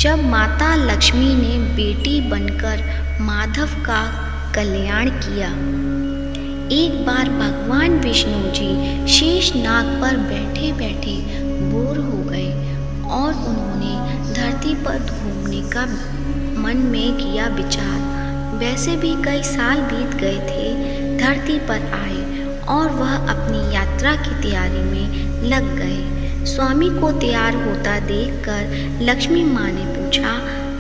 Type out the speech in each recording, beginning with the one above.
जब माता लक्ष्मी ने बेटी बनकर माधव का कल्याण किया। एक बार भगवान विष्णु जी शेष नाग पर बैठे बैठे बोर हो गए और उन्होंने धरती पर घूमने का मन में किया विचार। वैसे भी कई साल बीत गए थे, धरती पर आए और वह अपनी यात्रा की तैयारी में लग गए। स्वामी को तैयार होता देखकर लक्ष्मी माँ ने पूछा,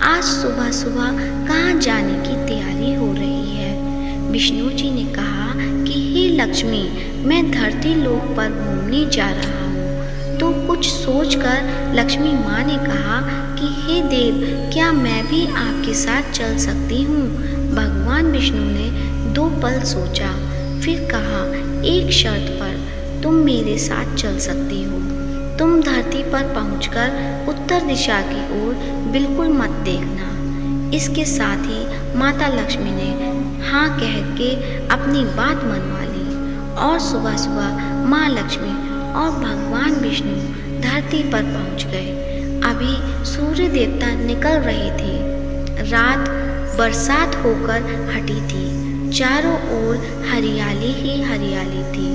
आज सुबह सुबह कहाँ जाने की तैयारी हो रही है? विष्णु जी ने कहा कि हे लक्ष्मी, मैं धरती लोक पर घूमने जा रहा हूँ। तो कुछ सोचकर लक्ष्मी माँ ने कहा कि हे देव, क्या मैं भी आपके साथ चल सकती हूँ? भगवान विष्णु ने 2 पल सोचा, फिर कहा, एक शर्त पर तुम मेरे साथ चल सकती हो। तुम धरती पर पहुंचकर उत्तर दिशा की ओर बिल्कुल मत देखना। इसके साथ ही माता लक्ष्मी ने हाँ कह के अपनी बात मनवा ली और सुबह सुबह माँ लक्ष्मी और भगवान विष्णु धरती पर पहुंच गए। अभी सूर्य देवता निकल रहे थे। रात बरसात होकर हटी थी। चारों ओर हरियाली ही हरियाली थी।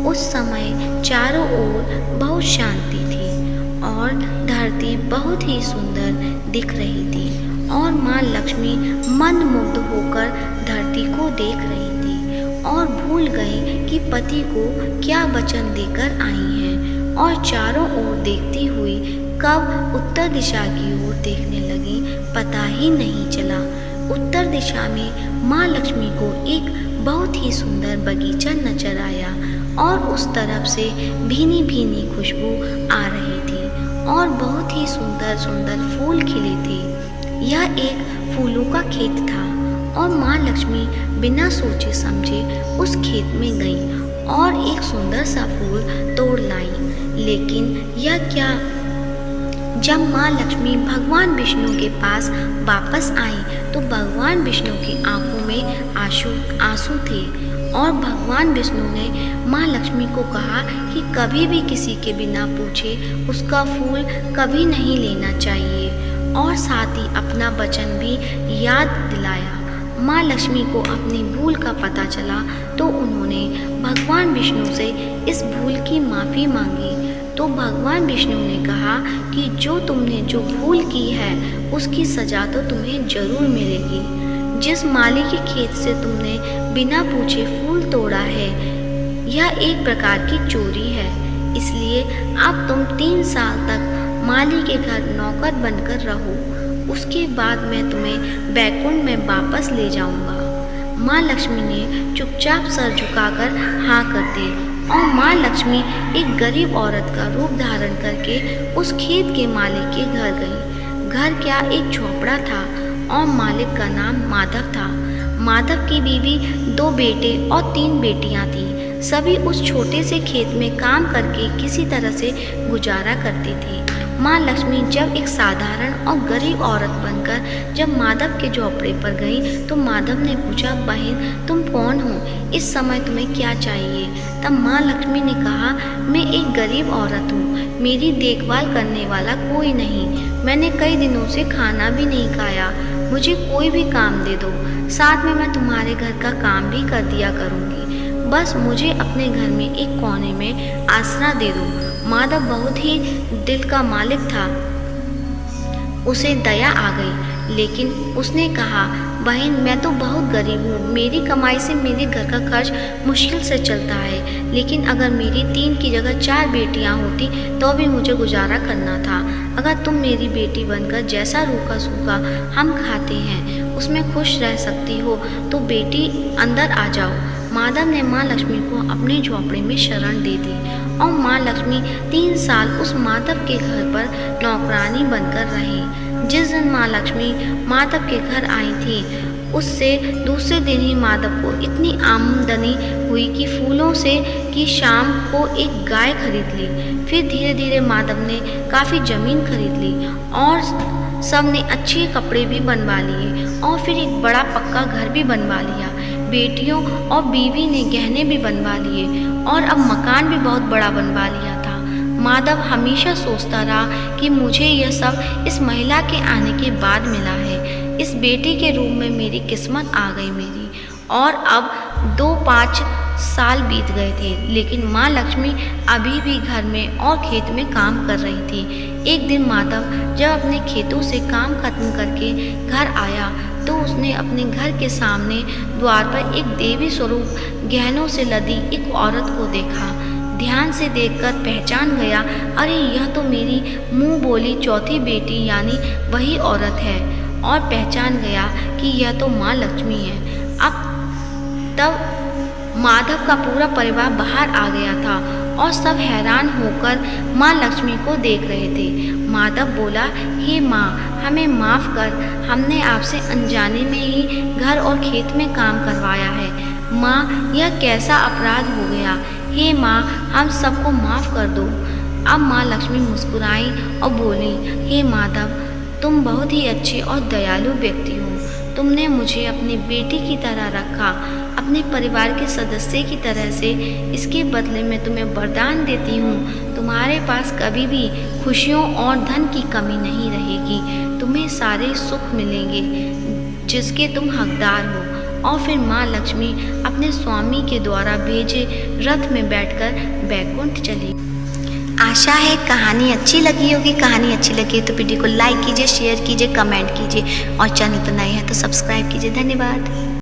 उस समय चारों ओर बहुत शांति थी और धरती बहुत ही सुंदर दिख रही थी और माँ लक्ष्मी मंत्रमुग्ध होकर धरती को देख रही थी और भूल गई कि पति को क्या वचन देकर आई हैं और चारों ओर देखती हुई कब उत्तर दिशा की ओर देखने लगी पता ही नहीं चला। उत्तर दिशा में माँ लक्ष्मी को एक बहुत ही सुंदर बगीचा नजर आया और उस तरफ से भीनी भीनी खुशबू आ रही थी और बहुत ही सुंदर सुंदर फूल खिले थे। यह एक फूलों का खेत था और माँ लक्ष्मी बिना सोचे समझे उस खेत में गई और एक सुंदर सा फूल तोड़ लाई। लेकिन यह क्या, जब माँ लक्ष्मी भगवान विष्णु के पास वापस आई तो भगवान विष्णु की आंखों में आंसू थे और भगवान विष्णु ने माँ लक्ष्मी को कहा कि कभी भी किसी के बिना पूछे उसका फूल कभी नहीं लेना चाहिए और साथ ही अपना वचन भी याद दिलाया। माँ लक्ष्मी को अपनी भूल का पता चला तो उन्होंने भगवान विष्णु से इस भूल की माफ़ी मांगी। तो भगवान विष्णु ने कहा कि तुमने जो भूल की है उसकी सज़ा तो तुम्हें जरूर मिलेगी। जिस माली के खेत से तुमने बिना पूछे फूल तोड़ा है यह एक प्रकार की चोरी है, इसलिए अब तुम 3 साल तक माली के घर नौकर बनकर रहो। उसके बाद मैं तुम्हें बैकुंठ में वापस ले जाऊंगा। माँ लक्ष्मी ने चुपचाप सर झुकाकर हाँ कर दी और माँ लक्ष्मी एक गरीब औरत का रूप धारण करके उस खेत के मालिक के घर गई। घर क्या, एक झोपड़ा था और मालिक का नाम माधव था। माधव की बीवी 2 बेटे और 3 बेटियां थीं। सभी उस छोटे से खेत में काम करके किसी तरह से गुजारा करती थी। माँ लक्ष्मी जब एक साधारण और गरीब औरत बनकर जब माधव के झोपड़े पर गई तो माधव ने पूछा, बहन तुम कौन हो? इस समय तुम्हें क्या चाहिए? तब माँ लक्ष्मी ने कहा, मैं एक गरीब औरत हूँ, मेरी देखभाल करने वाला कोई नहीं, मैंने कई दिनों से खाना भी नहीं खाया, मुझे कोई भी काम दे दो, साथ में मैं तुम्हारे घर का काम भी कर दिया करूँगी, बस मुझे अपने घर में एक कोने में आसरा दे दो। माधव बहुत ही दिल का मालिक था, उसे दया आ गई, लेकिन उसने कहा, बहन मैं तो बहुत गरीब हूँ, मेरी कमाई से मेरे घर का खर्च मुश्किल से चलता है, लेकिन अगर मेरी 3 की जगह 4 बेटियाँ होती तो भी मुझे गुजारा करना था। अगर तुम मेरी बेटी बनकर जैसा रूखा सूखा हम खाते हैं उसमें खुश रह सकती हो तो बेटी अंदर आ जाओ। माधव ने माँ लक्ष्मी को अपने झोपड़े में शरण दे दी और माँ लक्ष्मी 3 साल उस माधव के घर पर नौकरानी बनकर रही। जिस दिन माँ लक्ष्मी माधव के घर आई थी उससे दूसरे दिन ही माधव को इतनी आमदनी हुई कि फूलों से कि शाम को एक गाय खरीद ली। फिर धीरे धीरे माधव ने काफ़ी ज़मीन खरीद ली और सब ने अच्छे कपड़े भी बनवा लिए और फिर एक बड़ा पक्का घर भी बनवा लिया। बेटियों और बीवी ने गहने भी बनवा लिए और अब मकान भी बहुत बड़ा बनवा लिया था। माधव हमेशा सोचता रहा कि मुझे यह सब इस महिला के आने के बाद मिला है। इस बेटी के रूप में मेरी किस्मत आ गई मेरी। और अब 2-5 साल बीत गए थे, लेकिन माँ लक्ष्मी अभी भी घर में और खेत में काम कर रही थी। एक दिन माधव जब अपने खेतों से काम खत्म करके घर आया तो उसने अपने घर के सामने द्वार पर एक देवी स्वरूप गहनों से लदी एक औरत को देखा। ध्यान से देखकर पहचान गया, अरे यह तो मेरी मुँह बोली चौथी बेटी यानी वही औरत है, और पहचान गया कि यह तो माँ लक्ष्मी है। अब तब माधव का पूरा परिवार बाहर आ गया था और सब हैरान होकर माँ लक्ष्मी को देख रहे थे। माधव बोला, हे माँ, हमें माफ़ कर, हमने आपसे अनजाने में ही घर और खेत में काम करवाया है। माँ, यह कैसा अपराध हो गया। हे माँ, हम सबको माफ़ कर दो। अब माँ लक्ष्मी मुस्कुराई और बोली, हे माधव, तुम बहुत ही अच्छे और दयालु व्यक्ति हो। तुमने मुझे अपनी बेटी की तरह रखा, अपने परिवार के सदस्य की तरह से। इसके बदले में तुम्हें वरदान देती हूँ, तुम्हारे पास कभी भी खुशियों और धन की कमी नहीं रहेगी। तुम्हें सारे सुख मिलेंगे जिसके तुम हकदार हो। और फिर माँ लक्ष्मी अपने स्वामी के द्वारा भेजे रथ में बैठकर बैकुंठ चली। आशा है कहानी अच्छी लगी होगी। कहानी अच्छी लगी तो वीडियो को लाइक कीजिए, शेयर कीजिए, कमेंट कीजिए और चैनल पर नए हैं तो सब्सक्राइब कीजिए। धन्यवाद।